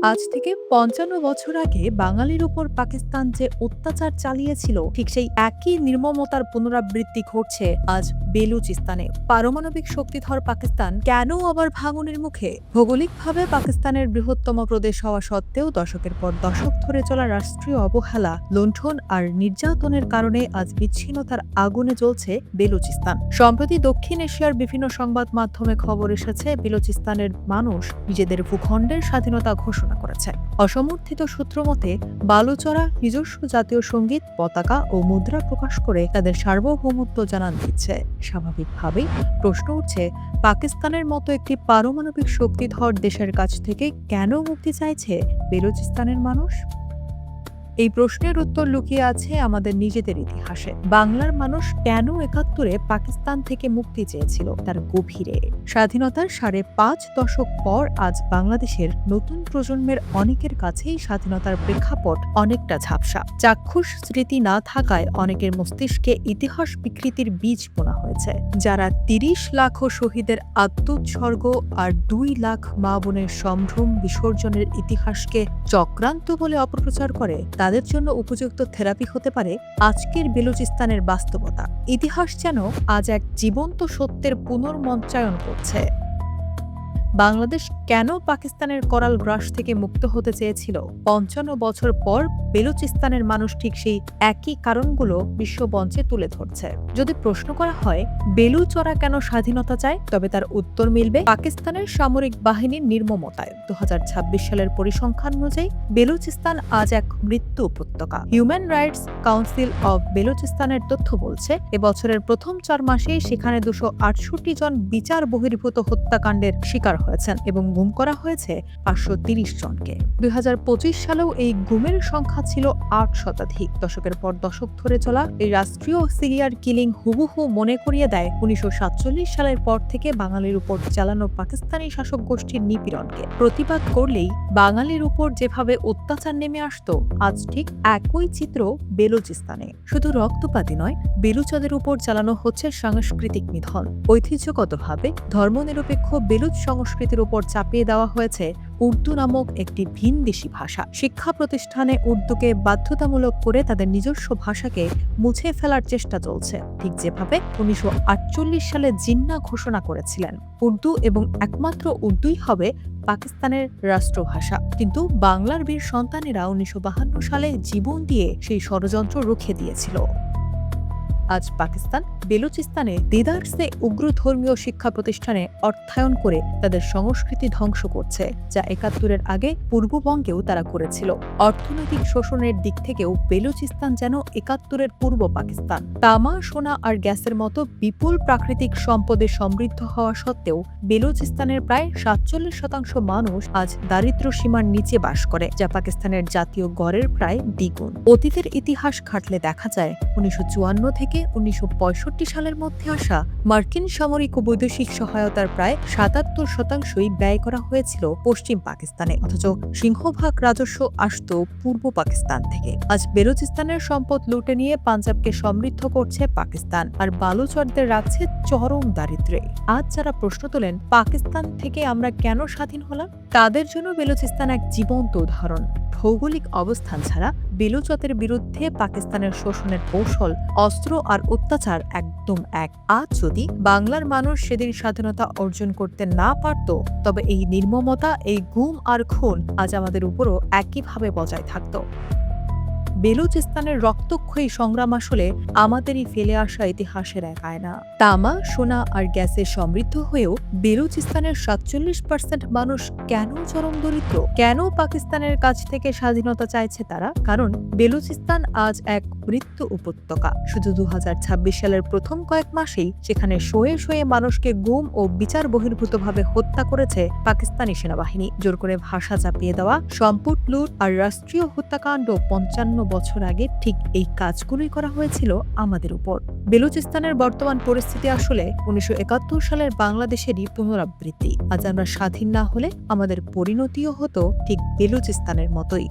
আজ থেকে ৫৫ বছর আগে বাঙালির উপর পাকিস্তান যে অত্যাচার চালিয়েছিল, ঠিক সেই একই নির্মমতার পুনরাবৃত্তি ঘটছে আজ বেলুচিস্তানে। পারমাণবিক শক্তিধর পাকিস্তান কেন আবার ভাঙনের মুখে? ভৌগোলিকভাবে পাকিস্তানের বৃহত্তম প্রদেশ হওয়া সত্ত্বেও দশকের পর দশক ধরে চলা রাষ্ট্রীয় অবহেলা, লুণ্ঠন আর নির্যাতনের কারণে আজ বিচ্ছিন্নতার আগুনে জ্বলছে বেলুচিস্তান। সম্প্রতি দক্ষিণ এশিয়ার বিভিন্ন সংবাদ মাধ্যমে খবর এসেছে, বেলুচিস্তানের মানুষ নিজেদের ভূখণ্ডের স্বাধীনতা ঘোষণা করেছে। অসমর্থিত সূত্র মতে, বালুচরা নিজস্ব জাতীয় সঙ্গীত, পতাকা ও মুদ্রা প্রকাশ করে তাদের সার্বভৌমত্ব জানান দিচ্ছে। স্বাভাবিকভাবেই প্রশ্ন উঠছে, পাকিস্তানের মতো একটি পারমাণবিক শক্তিধর দেশের কাছ থেকে কেন মুক্তি চাইছে বেলুচিস্তানের মানুষ? এই প্রশ্নের উত্তর লুকিয়ে আছে আমাদের নিজেদের ইতিহাসে। বাংলার মানুষ কেন ৭১-এ পাকিস্তান থেকে মুক্তি চেয়েছিল তার গভীরে। স্বাধীনতার ৫.৫ দশক পর আজ বাংলাদেশের নতুন প্রজন্মের অনেকের কাছেই স্বাধীনতার প্রেক্ষাপট অনেকটা ঝাপসা। চাক্ষুষ স্মৃতি না থাকায় অনেকের মস্তিষ্কে ইতিহাস বিকৃতির বীজ বোনা হয়েছে। যারা ৩০ লাখ শহীদের আত্মোৎসর্গ আর ২ লাখ মা বোনের সম্ভ্রম বিসর্জনের ইতিহাসকে চক্রান্ত বলে অপপ্রচার করে, তাদের জন্য উপযুক্ত থেরাপি হতে পারে আজকের বেলুচিস্তানের বাস্তবতা। ইতিহাস যেন আজ এক জীবন্ত সত্যের পুনর্মঞ্চায়ন করছে। বাংলাদেশ কেন পাকিস্তানের করাল গ্রাস থেকে মুক্ত হতে চেয়েছিল? ৫৫ বছর পর বেলুচিস্তানের মানুষ ঠিক সেই একই কারণগুলো বিশ্বমঞ্চে তুলে ধরছে। যদি প্রশ্ন করা হয় বেলুচরা কেন স্বাধীনতা চায়, তবে তার উত্তর মিলবে পাকিস্তানের সামরিক বাহিনীর নির্মমতায়। ২০২৬ সালের পরিসংখ্যান অনুযায়ী বেলুচিস্তান আজ এক মৃত্যু উপত্যকা। হিউম্যান রাইটস কাউন্সিল অব বেলুচিস্তানের তথ্য বলছে, এবছরের প্রথম ৪ মাসেই সেখানে ২৬৮ জন বিচার বহির্ভূত হত্যাকাণ্ডের শিকার হয়েছেন এবং গুম করা হয়েছে ৫৩০ জনকে। ২০২৫ সালেও এই গুমের সংখ্যা ছিল ৮ শতাধিক। দশকের পর দশক ধরে চলা এই রাষ্ট্রীয় সিরিয়ার কিলিং হুবহু মনে করিয়ে দেয় ১৯৪৭ সালের পর থেকে বাঙালির উপর চালানো পাকিস্তানি শাসক গোষ্ঠীর নিপীড়নকে। প্রতিবাদ করলেই বাঙালির উপর যেভাবে অত্যাচার নেমে আসতো, আজ ঠিক একই চিত্র বেলুচিস্তানে। শুধু রক্তপাতই নয়, বেলুচদের উপর চালানো হচ্ছে সাংস্কৃতিক নিধন। ঐতিহ্যগতভাবে ধর্মনিরপেক্ষ বেলুচ সংস্কৃতির উপর চাপিয়ে দেওয়া হয়েছে উর্দু নামক একটি ভিনদেশি ভাষা। শিক্ষা প্রতিষ্ঠানে উর্দুকে বাধ্যতামূলক করে তাদের নিজস্ব ভাষাকে মুছে ফেলার চেষ্টা চলছে, ঠিক যেভাবে ১৯৪৮ সালে জিন্নাহ ঘোষণা করেছিলেন উর্দু এবং একমাত্র উর্দুই হবে পাকিস্তানের রাষ্ট্রভাষা। কিন্তু বাংলার বীর সন্তানেরা ১৯৫২ সালে জীবন দিয়ে সেই ষড়যন্ত্র রুখে দিয়েছিল। আজ পাকিস্তান বেলুচিস্তানে দেদারসে উগ্র ধর্মীয় শিক্ষা প্রতিষ্ঠানে অর্থায়ন করে তাদের সংস্কৃতি ধ্বংস করছে, যা ৭১-এর আগে পূর্ববঙ্গেও তারা করেছিল। অর্থনৈতিক শোষণের দিক থেকেও বেলুচিস্তান যেন ৭১-এর পূর্ব পাকিস্তান। তামা, সোনা আর গ্যাসের মতো বিপুল প্রাকৃতিক সম্পদে সমৃদ্ধ হওয়া সত্ত্বেও বেলুচিস্তানের প্রায় ৪৭% মানুষ আজ দারিদ্র্য সীমার নিচে বাস করে, যা পাকিস্তানের জাতীয় গড়ের প্রায় দ্বিগুণ। অতীতের ইতিহাস ঘাটলে দেখা যায় ১৯৫৪ থেকে ১৯৬৫ সালের মধ্যে আসা মার্কিন সামরিক ও বৈদেশিক সহায়তার প্রায় ৭৭%ই ব্যয় করা হয়েছিল পশ্চিম পাকিস্তানে, অথচ সিংহভাগ রাজস্ব আসত পূর্ব পাকিস্তান থেকে। আজ বেলুচিস্তানের সম্পদ লুটে নিয়ে পাঞ্জাবকে সমৃদ্ধ করছে পাকিস্তান, আর বালুচরদের রাখছে চরম দারিদ্র্যে। আজ যারা প্রশ্ন তোলেন পাকিস্তান থেকে আমরা কেন স্বাধীন হলাম, তাদের জন্য বেলুচিস্তান এক জীবন্ত উদাহরণ। ভৌগোলিক অবস্থান ছাড়া বেলুচদের বিরুদ্ধে পাকিস্তানের শোষণের কৌশল, অস্ত্র আর অত্যাচার একদম এক। আজ যদি বাংলার মানুষ সেদিন স্বাধীনতা অর্জন করতে না পারত, তবে এই নির্মমতা, এই গুম আর খুন আজ আমাদের উপরও একইভাবে বজায় থাকত। বেলুচিস্তানের রক্তক্ষয়ী সংগ্রাম আসলে আমাদেরই ফেলে আসা ইতিহাসের এক আয়না। তামা, সোনা আর গ্যাসে সমৃদ্ধ হয়েও বেলুচিস্তানের ৪৭% মানুষ কেন চরম দরিদ্র? কেন পাকিস্তানের কাছ থেকে স্বাধীনতা চাইছে তারা? কারণ বেলুচিস্তান আজ এক মৃত্যু উপত্যকা। শুধু ২০২৬ সালের প্রথম কয়েক মাসেই সেখানে শয়ে শয়ে মানুষকে গুম ও বিচার বহির্ভূতভাবে হত্যা করেছে পাকিস্তানি সেনাবাহিনী। জোর করে ভাষা চাপিয়ে দেওয়া, সম্পদ লুট আর রাষ্ট্রীয় হত্যাকাণ্ড ৫৫ বছর আগে ঠিক এই কাজগুলোই করা হয়েছিল আমাদের উপর। বেলুচিস্তানের বর্তমান পরিস্থিতি আসলে ১৯৭১ সালের বাংলাদেশেরই পুনরাবৃত্তি। আজ আমরা স্বাধীন না হলে আমাদের পরিণতিও হতো ঠিক বেলুচিস্তানের মতোই।